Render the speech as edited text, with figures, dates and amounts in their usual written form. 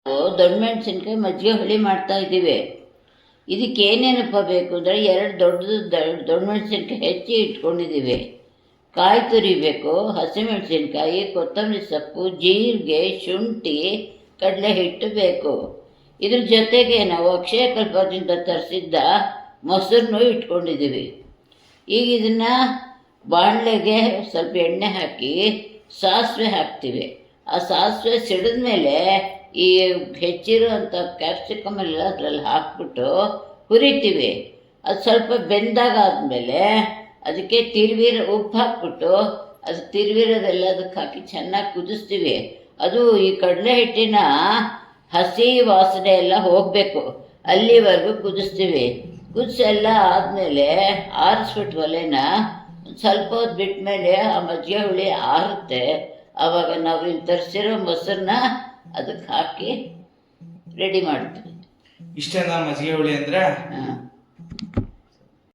ದೊಡ್ಡ ಮೆಣಸಿನ್ಕಾಯಿ ಮಜ್ಜಿಗೆ ಹುಳಿ ಮಾಡ್ತಾ ಇದ್ದೀವಿ. ಇದಕ್ಕೆ ಏನೇನಪ್ಪ ಬೇಕು ಅಂದರೆ 2 ದೊಡ್ಡ ಮೆಣಸಿನ್ಕಾಯಿ ಹೆಚ್ಚಿ ಇಟ್ಕೊಂಡಿದ್ದೀವಿ. ಕಾಯಿ ತುರಿಬೇಕು, ಹಸಿಮೆಣಸಿನ್ಕಾಯಿ, ಕೊತ್ತಂಬರಿ ಸೊಪ್ಪು, ಜೀರಿಗೆ, ಶುಂಠಿ, ಕಡಲೆ ಹಿಟ್ಟು ಬೇಕು. ಇದ್ರ ಜೊತೆಗೆ ನಾವು ಅಕ್ಷಯ ಕಲ್ಪದಿಂದ ತರಿಸಿದ್ದ ಮೊಸರನ್ನು ಇಟ್ಕೊಂಡಿದ್ದೀವಿ. ಈಗ ಇದನ್ನು ಬಾಣಲೆಗೆ ಸ್ವಲ್ಪ ಎಣ್ಣೆ ಹಾಕಿ ಸಾಸಿವೆ ಹಾಕ್ತೀವಿ. ಆ ಸಾಸಿವೆ ಸಿಡಿದ ಮೇಲೆ ಈ ಹೆಚ್ಚಿರುವಂಥ ಕ್ಯಾಪ್ಸಿಕಮ್ ಎಲ್ಲ ಅದರಲ್ಲಿ ಹಾಕ್ಬಿಟ್ಟು ಹುರಿತೀವಿ. ಅದು ಸ್ವಲ್ಪ ಬೆಂದಾಗಾದ್ಮೇಲೆ ಅದಕ್ಕೆ ಉಪ್ಪು ಹಾಕ್ಬಿಟ್ಟು ಅದು ತಿರುವಿರೋದೆಲ್ಲ ಅದಕ್ಕೆ ಹಾಕಿ ಚೆನ್ನಾಗಿ ಕುದಿಸ್ತೀವಿ. ಅದು ಈ ಕಡಲೆ ಹಿಟ್ಟಿನ ಹಸಿ ವಾಸನೆ ಎಲ್ಲ ಹೋಗಬೇಕು, ಅಲ್ಲಿವರೆಗೂ ಕುದಿಸ್ತೀವಿ. ಕುದಿಸೆಲ್ಲ ಆದಮೇಲೆ ಆರಿಸ್ಬಿಟ್ಟು ಒಲೆನ ಸ್ವಲ್ಪ ಹೊತ್ತು ಬಿಟ್ಟ ಮೇಲೆ ಆ ಮಜ್ಜಿಗೆ ಹುಳಿ ಆರುತ್ತೆ. ಆವಾಗ ನಾವು ಇಲ್ಲಿ ತರಿಸಿರೋ ಮೊಸರನ್ನ ಅದಕ್ಕೆ ಹಾಕಿ ರೆಡಿ ಮಾಡ್ತೀವಿ. ಇಷ್ಟೇನಾ ಮಜ್ಜಿಗೆ ಹುಳಿ ಅಂದರೆ? ಹಾಂ.